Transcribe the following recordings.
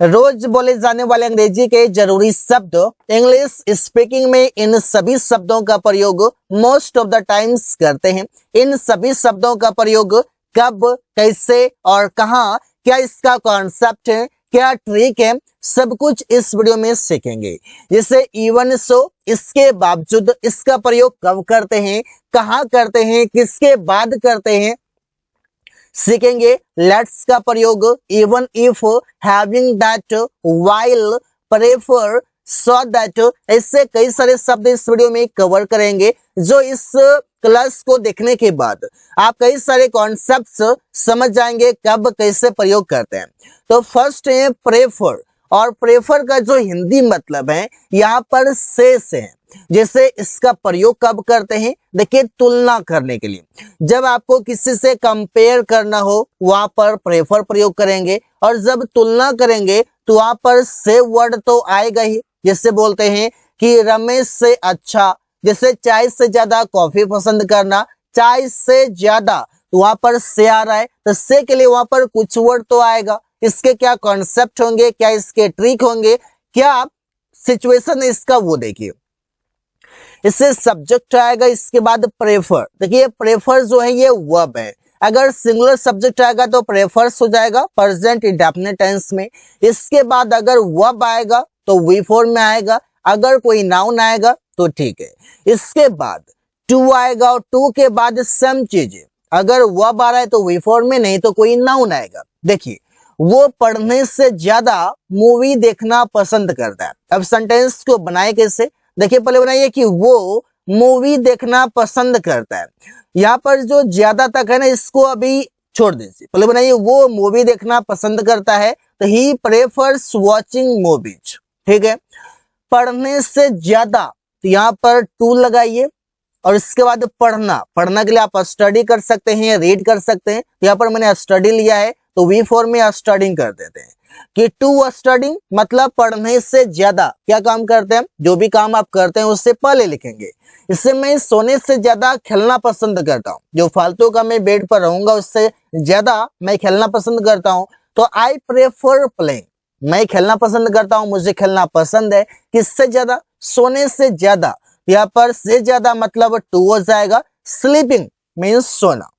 रोज बोले जाने वाले अंग्रेजी के जरूरी शब्द इंग्लिश स्पीकिंग में इन सभी शब्दों का प्रयोग मोस्ट ऑफ द टाइम्स करते हैं। इन सभी शब्दों का प्रयोग कब, कैसे और कहाँ, क्या इसका कॉन्सेप्ट है, क्या ट्रिक है, सब कुछ इस वीडियो में सीखेंगे। जैसे इवन सो, इसके बावजूद इसका प्रयोग कब करते हैं, कहाँ करते हैं, किसके बाद करते हैं सीखेंगे। लेट्स का प्रयोग even if, having that, while, prefer, so that, ऐसे कई सारे शब्द इस वीडियो में कवर करेंगे जो इस क्लास को देखने के बाद आप कई सारे कॉन्सेप्ट्स समझ जाएंगे कब कैसे प्रयोग करते हैं। तो फर्स्ट है प्रेफर, और प्रेफर का जो हिंदी मतलब है यहाँ पर से है। जैसे इसका प्रयोग कब करते हैं, देखिए तुलना करने के लिए, जब आपको किसी से कंपेयर करना हो वहां पर प्रेफर प्रयोग करेंगे, और जब तुलना करेंगे तो वहां पर से वर्ड तो आएगा ही। जैसे बोलते हैं कि रमेश से अच्छा, जैसे चाय से ज्यादा कॉफी पसंद करना, चाय से ज्यादा, तो वहां पर से आ रहा है, तो से के लिए वहां पर कुछ वर्ड तो आएगा। इसके क्या कॉन्सेप्ट होंगे, क्या इसके ट्रिक होंगे, क्या सिचुएशन है इसका, वो देखिए। इससे सब्जेक्ट आएगा, इसके बाद प्रेफर, देखिए प्रेफर जो है ये वर्ब है। अगर सिंगुलर सब्जेक्ट आएगा तो प्रेफर्स हो जाएगा प्रेजेंट इंडेफिनिट टेंस में। इसके बाद अगर वर्ब आएगा तो वी फॉर्म में आएगा, अगर कोई नाउन आएगा तो ठीक है। इसके बाद टू आएगा, और टू के बाद सेम चीज, अगर वर्ब आ रहा है तो वी फॉर्म में, नहीं तो कोई नाउन आएगा। देखिए वो पढ़ने से ज्यादा मूवी देखना पसंद करता है। अब सेंटेंस को बनाए कैसे, देखिए पहले बनाइए कि वो मूवी देखना पसंद करता है। यहाँ पर जो ज्यादा तक है ना इसको अभी छोड़ दीजिए, पहले बनाइए वो मूवी देखना पसंद करता है, तो ही प्रेफर्स वॉचिंग मूवीज। ठीक है, पढ़ने से ज्यादा, तो यहाँ पर टू लगाइए, और इसके बाद पढ़ना, पढ़ना के लिए आप स्टडी कर सकते हैं, रीड कर सकते हैं। यहाँ पर मैंने स्टडी लिया है तो वी फॉर्म में स्टडिंग कर देते हैं कि टू स्टडिंग मतलब पढ़ने से ज्यादा क्या काम करते हैं, जो भी काम आप करते हैं उससे पहले लिखेंगे। इससे मैं सोने से ज्यादा खेलना पसंद करता हूँ, जो फालतू का मैं बेड पर रहूंगा उससे ज्यादा मैं खेलना पसंद करता हूँ, तो आई प्रेफर प्लेइंग, मैं खेलना पसंद करता हूँ, मुझे खेलना पसंद है। किससे ज्यादा, सोने से ज्यादा, यहाँ पर से ज्यादा मतलब टू हो जाएगा। स्लीपिंग मीन्स सोना।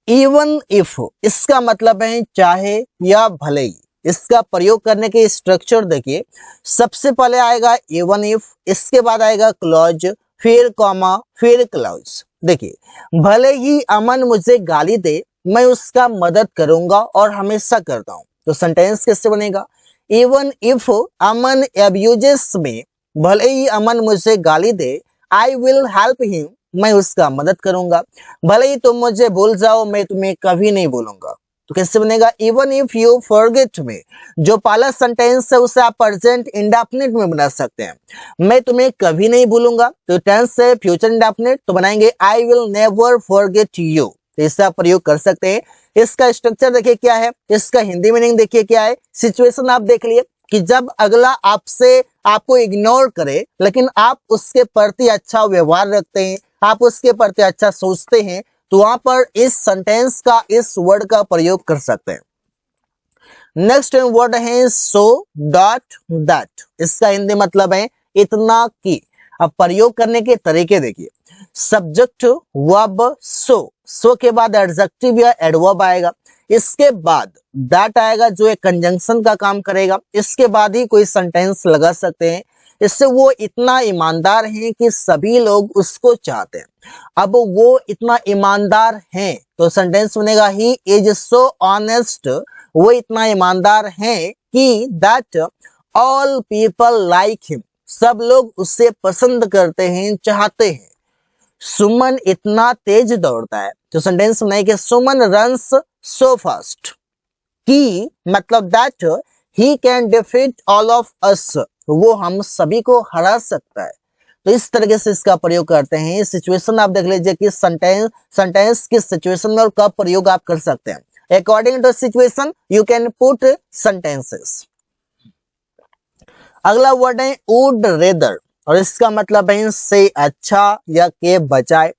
इवन इफ, इसका मतलब है चाहे या भले ही। इसका प्रयोग करने के स्ट्रक्चर देखिए, सबसे पहले आएगा इवन इफ, इसके बाद आएगा क्लॉज, फिर कॉमा, फिर क्लॉज। देखिए भले ही अमन मुझे गाली दे मैं उसका मदद करूंगा और हमेशा करता हूं, तो सेंटेंस कैसे बनेगा, इवन इफ अमन अब्यूजेस मी, भले ही अमन मुझे गाली दे, आई विल हेल्प हिम, मैं उसका मदद करूंगा। भले ही तुम मुझे भूल जाओ मैं तुम्हें कभी नहीं भूलूंगा, तो कैसे बनेगा, even if you forget me. जो पहला सेंटेंस है उसे आप प्रेजेंट इंडेफिनिट में बना सकते हैं, मैं तुम्हें कभी नहीं भूलूंगा, तो टेंस है फ्यूचर इंडेफिनिट, तो बनाएंगे I will never forget you, तो इसका प्रयोग कर सकते हैं। इसका स्ट्रक्चर देखिए क्या है, इसका हिंदी मीनिंग देखिए क्या है। सिचुएशन आप देख लिए कि जब अगला आपसे आपको इग्नोर करे लेकिन आप उसके प्रति अच्छा व्यवहार रखते हैं, आप उसके प्रति अच्छा सोचते हैं, तो वहां पर इस सेंटेंस का, इस वर्ड का प्रयोग कर सकते हैं। नेक्स्ट वर्ड है सो डॉट दैट, इसका हिंदी मतलब है इतना कि। अब प्रयोग करने के तरीके देखिए, सब्जेक्ट वर्ब सो के बाद एडजेक्टिव या एडवर्ब आएगा, इसके बाद दैट आएगा जो एक कंजंक्शन का काम करेगा, इसके बाद ही कोई सेंटेंस लगा सकते हैं। इससे वो इतना ईमानदार है कि सभी लोग उसको चाहते हैं। अब वो इतना ईमानदार है तो सेंटेंस बनेगा ही इज सो ऑनेस्ट, वो इतना ईमानदार है कि that all people like him, सब लोग उसे पसंद करते हैं, चाहते हैं। सुमन इतना तेज दौड़ता है, तो सेंटेंस बनाएंगे सुमन रन्स सो फास्ट, कि मतलब that he can defeat all of us, वो हम सभी को हरा सकता है। तो इस तरीके से इसका प्रयोग करते हैं। सिचुएशन आप देख लीजिए कि सेंटेंस किस सिचुएशन में और कब प्रयोग आप कर सकते हैं। According to situation you can put sentences. अगला वर्ड है वुड रेदर, और इसका मतलब है से अच्छा या के बजाय।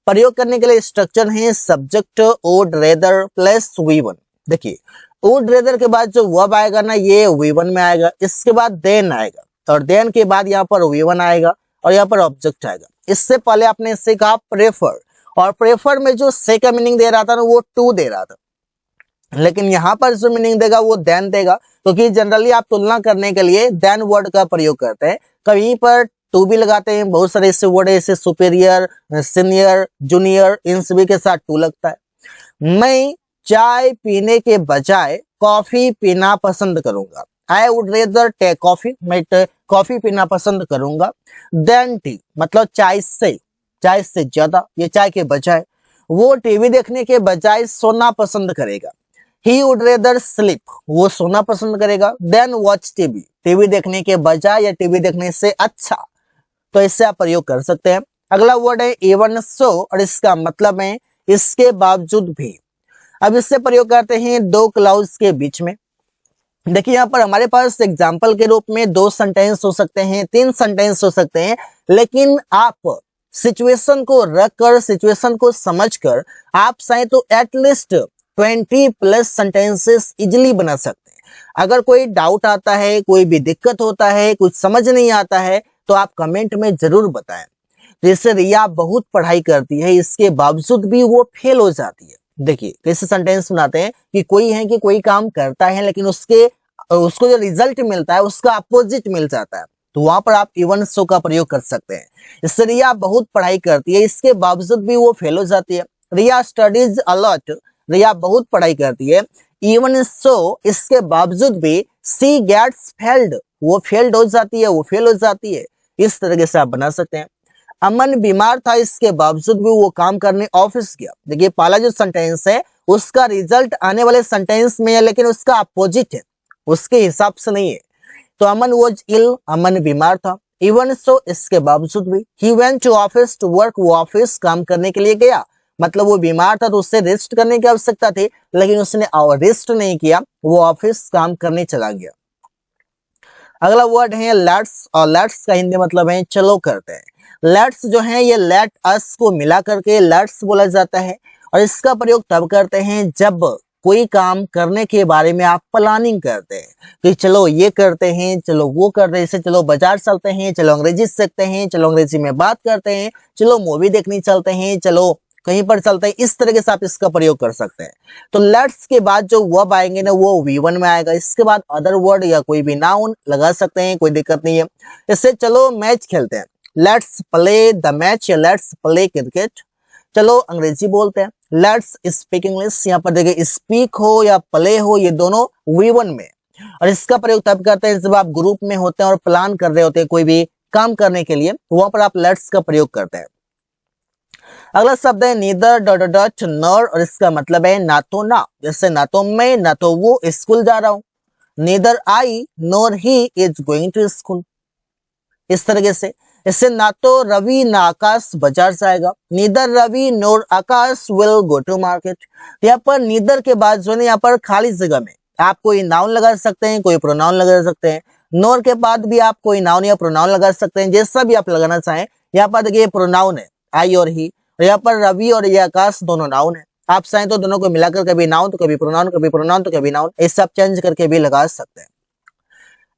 प्रयोग करने के लिए स्ट्रक्चर है subject would rather plus V1. देखिए वुड रेदर के बाद जो वर्ब आएगा ना ये V1 में आएगा, इसके बाद देन आएगा और देन के बाद यहाँ पर V1 आएगा और यहाँ पर ऑब्जेक्ट आएगा। इससे पहले आपने सीखा प्रेफर, और प्रेफर में जो से का मीनिंग दे रहा था ना वो टू दे रहा था, लेकिन यहाँ पर जो मीनिंग देगा वो देन देगा, क्योंकि जनरली आप तुलना करने के लिए देन वर्ड का प्रयोग करते हैं। कहीं पर टू भी लगाते हैं, बहुत सारे ऐसे वर्ड है जैसे सुपीरियर, सीनियर, जूनियर, इन सभी के साथ टू लगता है। मैं चाय पीने के बजाय कॉफी पीना पसंद करूंगा। I would rather take coffee, मैं कॉफी पीना पसंद करूंगा। देन टी मतलब चाय से ज्यादा, ये चाय के बजाय। वो टीवी देखने के बजाय सोना पसंद करेगा। ही वुड रेदर स्लीप, वो सोना पसंद करेगा। देन वॉच टीवी, टीवी देखने के बजाय या टीवी देखने से अच्छा, तो इससे आप प्रयोग कर सकते हैं। अगला वर्ड है इवन सो, और इसका मतलब है इसके बावजूद भी। अब इससे प्रयोग करते हैं दो क्लाउज के बीच में। देखिए यहाँ पर हमारे पास एग्जाम्पल के रूप में दो सेंटेंस हो सकते हैं, तीन सेंटेंस हो सकते हैं, लेकिन आप सिचुएशन को रखकर, सिचुएशन को समझकर आप चाहे तो एटलीस्ट 20+ सेंटेंसेस इजिली बना सकते हैं। अगर कोई डाउट आता है, कोई भी दिक्कत होता है, कुछ समझ नहीं आता है, तो आप कमेंट में जरूर बताएं। जैसे रिया बहुत पढ़ाई करती है, इसके बावजूद भी वो फेल हो जाती है। देखिए कैसे सेंटेंस सुनाते हैं कि कोई है कि कोई काम करता है लेकिन उसको जो रिजल्ट मिलता है उसका अपोजिट मिल जाता है, तो वहां पर आप इवन सो का प्रयोग कर सकते हैं। इससे रिया बहुत पढ़ाई करती है, इसके बावजूद भी वो फेल हो जाती है। रिया स्टडीज अलॉट, रिया बहुत पढ़ाई करती है, इवन सो इसके बावजूद भी सी गेट्स फेल्ड, वो फेल्ड हो जाती है, वो फेल हो जाती है। इस तरीके से आप बना सकते हैं। अमन बीमार था, इसके बावजूद भी वो काम करने ऑफिस गया। देखिए पहला जो सेंटेंस है उसका रिजल्ट आने वाले सेंटेंस में है, लेकिन उसका अपोजिट है, उसके हिसाब से नहीं है। तो अमन वॉज इल, अमन बीमार था। इवन सो इसके बावजूद भी। He went to office to work, वो ऑफिस काम करने के लिए गया। मतलब वो बीमार था तो उससे रेस्ट करने की आवश्यकता थी, लेकिन उसने रेस्ट नहीं किया, वो ऑफिस काम करने चला गया। अगला वर्ड है लेट्स, और लेट्स का हिंदी मतलब है चलो करते हैं। लेट्स जो है ये लेट अस को मिला करके लेट्स बोला जाता है, और इसका प्रयोग तब करते हैं जब कोई काम करने के बारे में आप प्लानिंग करते हैं कि चलो ये करते हैं, चलो वो करते हैं। जैसे चलो बाजार चलते हैं, चलो अंग्रेजी सीखते हैं, चलो अंग्रेजी में बात करते हैं, चलो मूवी देखने चलते हैं, चलो कहीं पर चलते हैं। इस तरीके से आप इसका प्रयोग कर सकते हैं। तो लेट्स के बाद जो वर्ब आएंगे ना वो V1 में आएगा। इसके बाद अदर वर्ड या कोई भी नाउन लगा सकते हैं, कोई दिक्कत नहीं है। इससे चलो मैच खेलते हैं, लेट्स प्ले द मैच, या लेट्स प्ले क्रिकेट। चलो अंग्रेजी बोलते हैं, लेट्स स्पीक इंग्लिश। यहाँ पर देखिए स्पीक हो या प्ले हो, ये दोनों V1 में। और इसका प्रयोग तब करते हैं जब आप ग्रुप में होते हैं और प्लान कर रहे होते हैं कोई भी काम करने के लिए, वहां पर आप लेट्स का प्रयोग करते हैं। अगला शब्द है नीदर डॉट डॉट नॉर, और इसका मतलब है ना तो ना। जैसे ना तो मैं, ना तो वो स्कूल जा रहा हूँ। Neither I nor he is going to school, इस तरीके से। इससे ना तो रवि ना आकाश बाजार जाएगा। Neither Ravi nor Akash will go to market. यहाँ पर नीदर के बाद जो है यहाँ पर खाली जगह में आप कोई नाउन लगा सकते हैं, कोई प्रोनाउन लगा सकते हैं। नॉर के बाद भी आप कोई नाउन या प्रोनाउन लगा सकते हैं, जैसा भी आप लगाना चाहें। यहाँ पर देखिए प्रोनाउन है आई और ही, और यहाँ पर रवि और ये आकाश दोनों नाउन है। आप चाहें तो दोनों को मिलाकर कभी नाउन तो कभी प्रोनाउन, कभी प्रोनाउन तो कभी नाउन, इस सब चेंज करके भी लगा सकते हैं।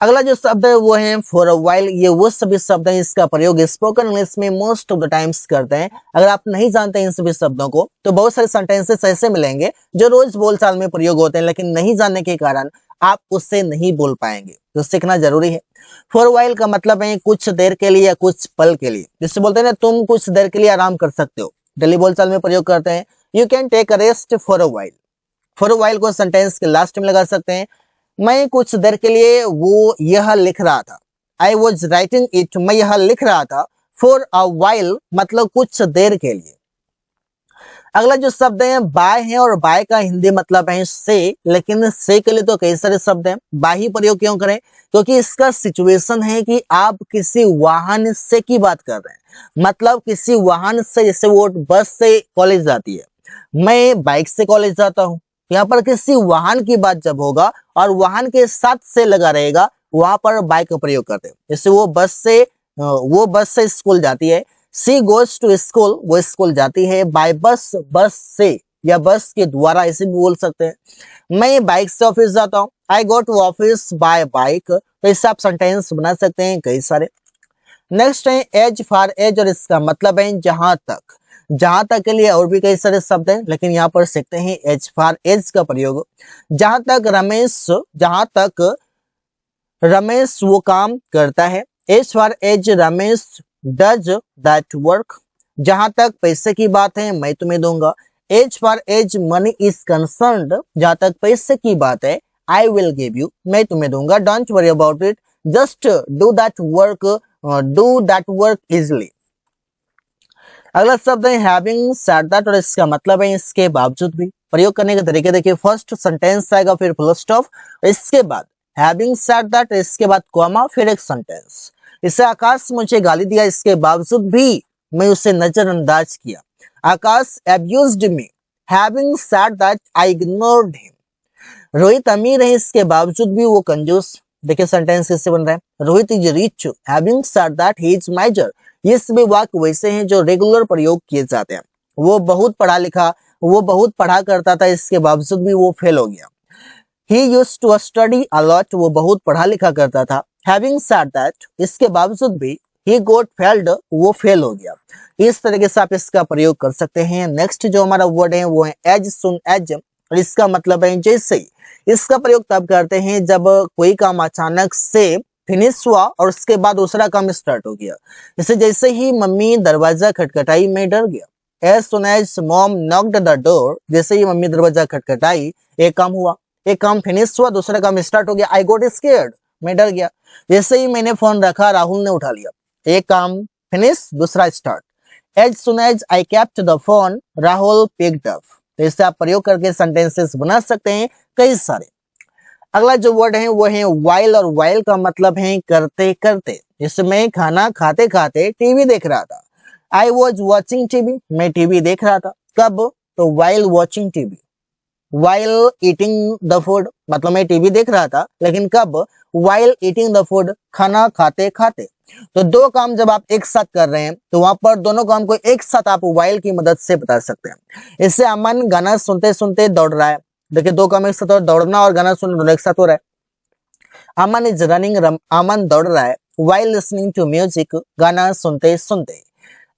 अगला जो शब्द है वो है फॉर अ व्हाइल। ये वो सभी शब्द है इसका प्रयोग स्पोकन इंग्लिश में मोस्ट ऑफ द टाइम्स करते हैं। अगर आप नहीं जानते इन सभी शब्दों को तो बहुत सारे सेंटेंसेस ऐसे मिलेंगे जो रोज बोलचाल में प्रयोग होते हैं, लेकिन नहीं जानने के कारण आप उससे नहीं बोल पाएंगे, तो सीखना जरूरी है। फॉर व्हाइल का मतलब है कुछ देर के लिए या कुछ पल के लिए। जिससे बोलते हैं ना तुम कुछ देर के लिए आराम कर सकते हो, डेली बोलचाल में प्रयोग करते हैं। You can take a rest for a while. For a while को सेंटेंस के लास्ट में लगा सकते हैं। मैं कुछ देर के लिए वो यह लिख रहा था। आई वॉज राइटिंग इट, मैं यह लिख रहा था। फॉर अ व्हाइल मतलब कुछ देर के लिए। अगला जो शब्द है बाय है, और बाय का हिंदी मतलब है से, लेकिन से के लिए तो कई सारे शब्द हैं। बाय ही प्रयोग क्यों करें? क्योंकि इसका सिचुएशन है कि आप किसी वाहन से की बात कर रहे हैं। मतलब किसी वाहन से, जैसे वो बस से कॉलेज जाती है, मैं बाइक से कॉलेज जाता हूँ। यहाँ पर किसी वाहन की बात जब होगा और वाहन के साथ से लगा रहेगा, वहां पर बाइक का प्रयोग करते हैं। जैसे वो बस से स्कूल जाती है। सी गोज टू स्कूल, वो स्कूल जाती है। बाय बस, बस से, या बस के द्वारा, ऐसे भी बोल सकते हैं। मैं बाइक से ऑफिस जाता हूँ, I go to office by bike. तो इससे आप सेंटेंस बना सकते हैं कई सारे। नेक्स्ट है एज फॉर एज, और इसका मतलब है जहां तक। जहां तक के लिए और भी कई सारे शब्द हैं, लेकिन यहाँ पर सीखते हैं एज फॉर एज का प्रयोग। जहां तक रमेश वो काम करता है। As far as Ramesh does that work. जहां तक पैसे की बात है मैं तुम्हें दूंगा। As far as money is concerned, जहां तक पैसे की बात है आई विल गिव यू, मैं तुम्हें दूंगा। Don't worry about it, just do that work easily. अगला शब्द है हैविंग सेड दैट, और इसका मतलब है इसके बावजूद भी। प्रयोग करने के तरीके देखिए, फर्स्ट सेंटेंस आएगा, फिर फुल स्टॉप, इसके बाद हैविंग सेड दैट, इसके बाद कॉमा, फिर एक सेंटेंस। इसे आकाश मुझे गाली दिया, इसके बावजूद भी मैं उसे नजरअंदाज किया। Akash abused me, having said that I ignored him. Rohit अमीर है, इसके बावजूद भी वो कंजूस। देखिए सेंटेंस कैसे बन रहा है, Rohit is rich having said that he is माइजर। ये सभी वाक्य वैसे हैं जो रेगुलर प्रयोग किए जाते हैं। वो बहुत पढ़ा करता था, इसके बावजूद भी वो फेल हो गया। He used to study a lot, वो बहुत पढ़ा लिखा करता था। Having said that, इसके बावजूद भी he got failed, वो फेल हो गया। इस तरीके से आप इसका प्रयोग कर सकते हैं। नेक्स्ट जो हमारा वर्ड है वो है as soon as, और इसका मतलब है जैसे ही। इसका प्रयोग तब करते हैं जब कोई काम अचानक से फिनिश हुआ और उसके बाद दूसरा काम स्टार्ट हो गया। जैसे ही मम्मी दरवाजा खटखटाई मैं डर गया। As soon as mom knocked the door, जैसे ही मम्मी दरवाजा खटखटाई एक काम हुआ, एक काम फिनिश हुआ, दूसरा काम स्टार्ट हो गया। आई गोट स्केयर्ड, मैं डर गया। जैसे ही मैंने फोन रखा राहुल ने उठा लिया, एक काम फिनिश, दूसरा start. As soon as I kept the phone Rahul picked up. तो इससे आप प्रयोग करके सेंटेंसेस बना सकते हैं कई सारे। अगला जो वर्ड है वो है वाइल, और वाइल का मतलब है करते करते। इसमें खाना खाते खाते टीवी देख रहा था। आई वॉज वॉचिंग टीवी, मैं टीवी देख रहा था। कब? तो while watching TV. While eating the food, मतलब मैं टीवी देख रहा था, लेकिन कब? वाइल ईटिंग द फूड, खाना खाते खाते। तो दो काम जब आप एक साथ कर रहे हैं तो वहां पर दोनों काम को एक साथ आप वाइल की मदद से बता सकते हैं। इससे अमन गाना सुनते सुनते दौड़ रहा है। देखिए दो काम एक साथ हो, दौड़ना और गाना सुनना दोनों एक साथ हो रहा है। अमन इज रनिंग, अमन दौड़ रहा है। वाइल लिसनिंग टू म्यूजिक, गाना सुनते सुनते।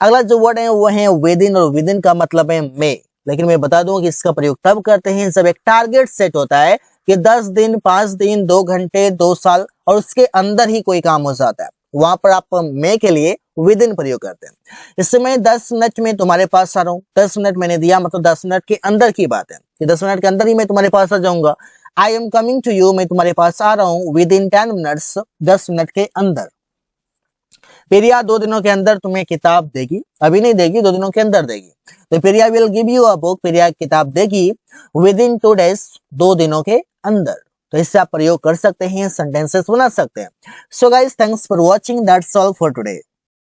अगला जो वर्ड है वो है विद इन, और विद इन का मतलब है में। लेकिन मैं बता दूं कि इसका प्रयोग तब करते हैं जब एक टारगेट सेट होता है कि 10 दिन, 5 दिन, 2 घंटे, 2 साल, और उसके अंदर ही कोई काम हो जाता है। वहां पर आप मे के लिए विद इन प्रयोग करते हैं। इससे मैं 10 मिनट में तुम्हारे पास आ रहा हूँ। 10 मिनट मैंने दिया, मतलब 10 मिनट के अंदर की बात है कि 10 मिनट के अंदर ही मैं तुम्हारे पास आ जाऊंगा। I am coming to you, मैं तुम्हारे पास आ रहा हूँ विद इन 10 मिनट्स, 10 मिनट के अंदर। प्रिया 2 दिनों के अंदर तुम्हें किताब देगी, अभी नहीं देगी, 2 दिनों के अंदर देगी। तो Priya will give you a book, Priya किताब देगी विद इन 2 डेज, 2 दिनों के अंदर। तो इससे आप प्रयोग कर सकते हैं, सेंटेंसेस बना सकते हैं। So guys, thanks for watching, that's all for today.